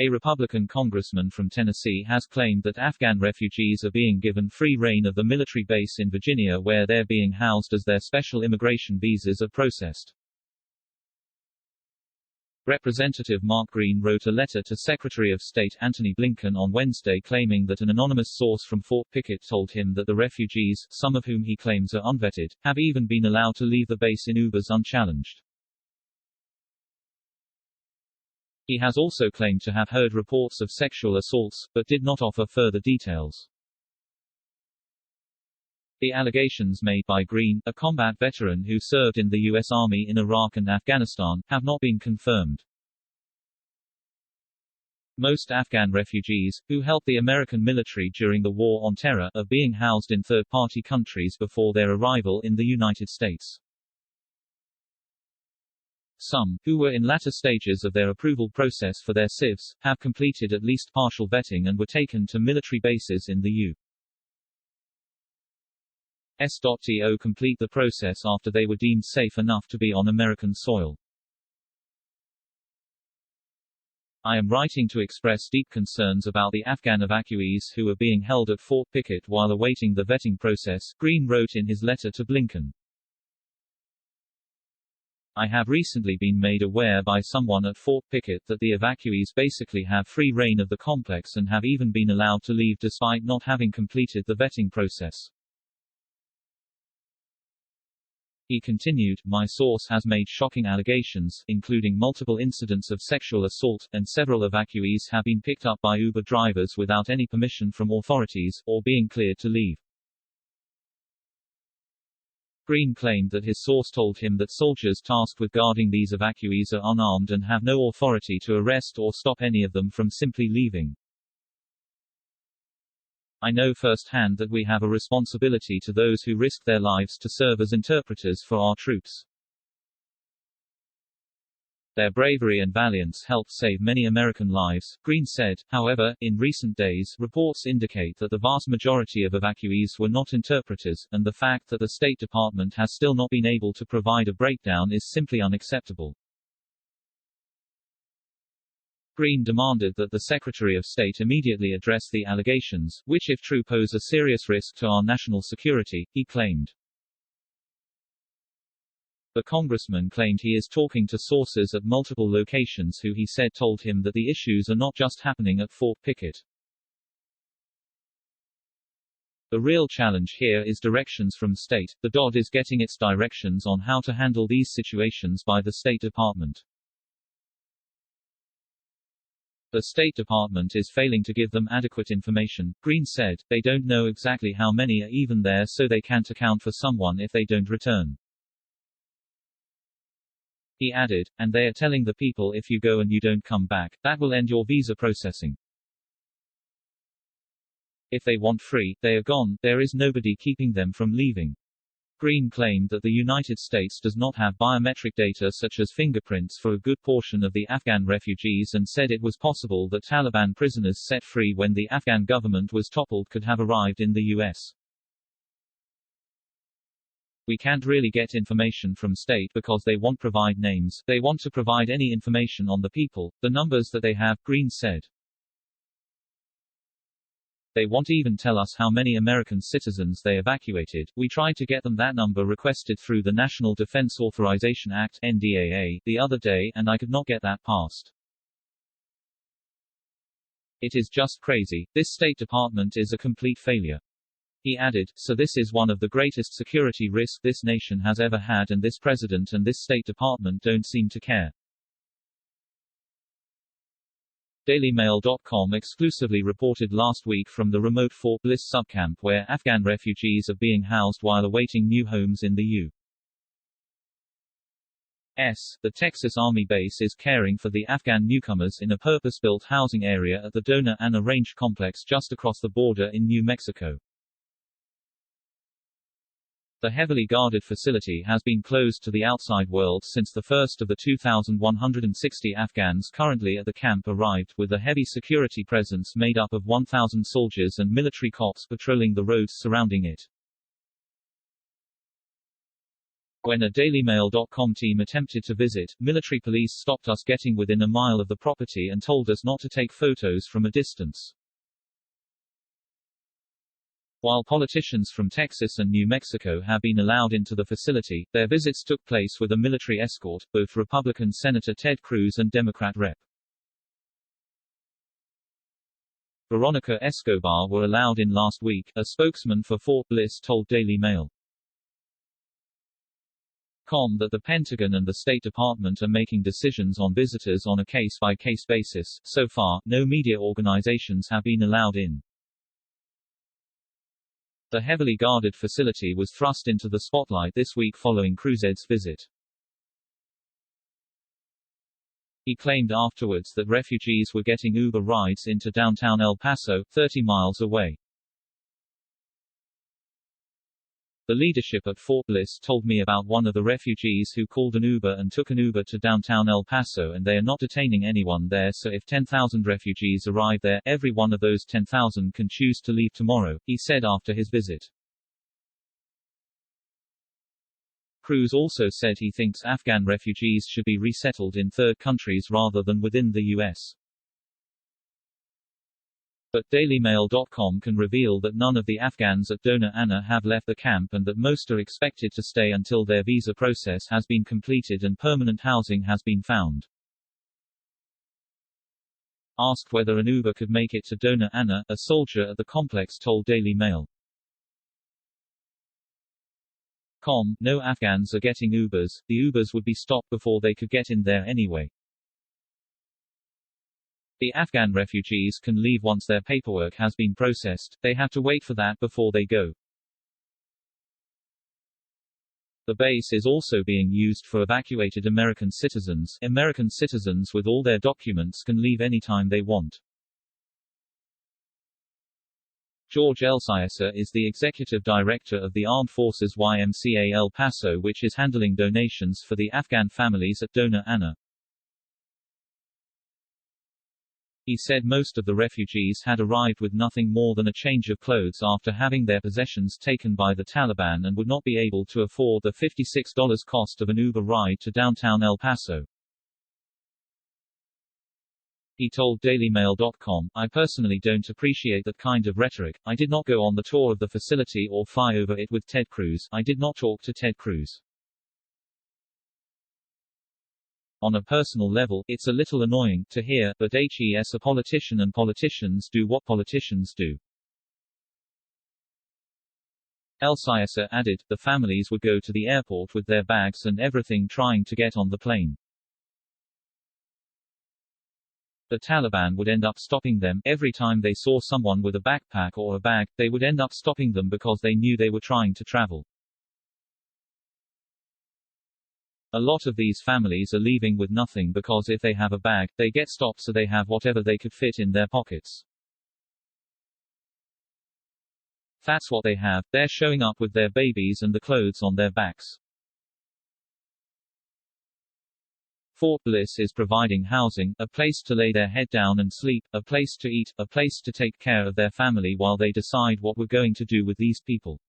A Republican congressman from Tennessee has claimed that Afghan refugees are being given free rein of the military base in Virginia where they're being housed as their special immigration visas are processed. Representative Mark Green wrote a letter to Secretary of State Antony Blinken on Wednesday claiming that an anonymous source from Fort Pickett told him that the refugees, some of whom he claims are unvetted, have even been allowed to leave the base in Ubers unchallenged. He has also claimed to have heard reports of sexual assaults, but did not offer further details. The allegations made by Green, a combat veteran who served in the U.S. Army in Iraq and Afghanistan, have not been confirmed. Most Afghan refugees, who helped the American military during the War on Terror, are being housed in third-party countries before their arrival in the United States. Some, who were in latter stages of their approval process for their SIVs, have completed at least partial vetting and were taken to military bases in the U.S.To complete the process after they were deemed safe enough to be on American soil. I am writing to express deep concerns about the Afghan evacuees who are being held at Fort Pickett while awaiting the vetting process, Green wrote in his letter to Blinken. I have recently been made aware by someone at Fort Pickett that the evacuees basically have free rein of the complex and have even been allowed to leave despite not having completed the vetting process. He continued, my source has made shocking allegations, including multiple incidents of sexual assault, and several evacuees have been picked up by Uber drivers without any permission from authorities, or being cleared to leave. Green claimed that his source told him that soldiers tasked with guarding these evacuees are unarmed and have no authority to arrest or stop any of them from simply leaving. I know firsthand that we have a responsibility to those who risk their lives to serve as interpreters for our troops. Their bravery and valiance helped save many American lives, Green said. However, in recent days, reports indicate that the vast majority of evacuees were not interpreters, and the fact that the State Department has still not been able to provide a breakdown is simply unacceptable. Green demanded that the Secretary of State immediately address the allegations, which if true pose a serious risk to our national security, he claimed. The congressman claimed he is talking to sources at multiple locations who he said told him that the issues are not just happening at Fort Pickett. The real challenge here is directions from State.The DoD is getting its directions on how to handle these situations by the State Department. The State Department is failing to give them adequate information, Green said. They don't know exactly how many are even there, so they can't account for someone if they don't return. He added, and they are telling the people if you go and you don't come back, that will end your visa processing. If they want free, they are gone, there is nobody keeping them from leaving. Green claimed that the United States does not have biometric data such as fingerprints for a good portion of the Afghan refugees and said it was possible that Taliban prisoners set free when the Afghan government was toppled could have arrived in the U.S. We can't really get information from State because they won't provide names, they want to provide any information on the people, the numbers that they have, Green said. They won't even tell us how many American citizens they evacuated. We tried to get them that number requested through the National Defense Authorization Act (NDAA) the other day, and I could not get that passed. It is just crazy. This State Department is a complete failure. He added, so this is one of the greatest security risks this nation has ever had, and this president and this State Department don't seem to care. DailyMail.com exclusively reported last week from the remote Fort Bliss subcamp where Afghan refugees are being housed while awaiting new homes in the U.S.The Texas Army base is caring for the Afghan newcomers in a purpose-built housing area at the Dona Ana Range Complex just across the border in New Mexico. The heavily guarded facility has been closed to the outside world since the first of the 2,160 Afghans currently at the camp arrived, with a heavy security presence made up of 1,000 soldiers and military cops patrolling the roads surrounding it. When a DailyMail.com team attempted to visit, military police stopped us getting within a mile of the property and told us not to take photos from a distance. While politicians from Texas and New Mexico have been allowed into the facility, their visits took place with a military escort. Both Republican Senator Ted Cruz and Democrat Rep. Veronica Escobar were allowed in last week, a spokesman for Fort Bliss told Daily Mail. That the Pentagon and the State Department are making decisions on visitors on a case-by-case basis. So far, no media organizations have been allowed in. The heavily guarded facility was thrust into the spotlight this week following Cruz's visit. He claimed afterwards that refugees were getting Uber rides into downtown El Paso, 30 miles away. The leadership at Fort Bliss told me about one of the refugees who called an Uber and took an Uber to downtown El Paso, and they are not detaining anyone there, so if 10,000 refugees arrive there, every one of those 10,000 can choose to leave tomorrow, he said after his visit. Cruz also said he thinks Afghan refugees should be resettled in third countries rather than within the U.S. But DailyMail.com can reveal that none of the Afghans at Dona Ana have left the camp and that most are expected to stay until their visa process has been completed and permanent housing has been found. Asked whether an Uber could make it to Dona Ana, a soldier at the complex told Daily Mail. No Afghans are getting Ubers, the Ubers would be stopped before they could get in there anyway. The Afghan refugees can leave once their paperwork has been processed, they have to wait for that before they go. The base is also being used for evacuated American citizens. American citizens with all their documents can leave anytime they want. George Elsiaser is the executive director of the Armed Forces YMCA El Paso, which is handling donations for the Afghan families at Dona Ana. He said most of the refugees had arrived with nothing more than a change of clothes after having their possessions taken by the Taliban and would not be able to afford the $56 cost of an Uber ride to downtown El Paso. He told DailyMail.com, "I personally don't appreciate that kind of rhetoric. I did not go on the tour of the facility or fly over it with Ted Cruz. I did not talk to Ted Cruz. On a personal level, it's a little annoying to hear, but he's a politician and politicians do what politicians do." Elsiaser added, the families would go to the airport with their bags and everything trying to get on the plane. The Taliban would end up stopping them. Every time they saw someone with a backpack or a bag, they would end up stopping them because they knew they were trying to travel. A lot of these families are leaving with nothing because if they have a bag, they get stopped, so they have whatever they could fit in their pockets. That's what they have. They're showing up with their babies and the clothes on their backs. Fort Bliss is providing housing, a place to lay their head down and sleep, a place to eat, a place to take care of their family while they decide what we're going to do with these people.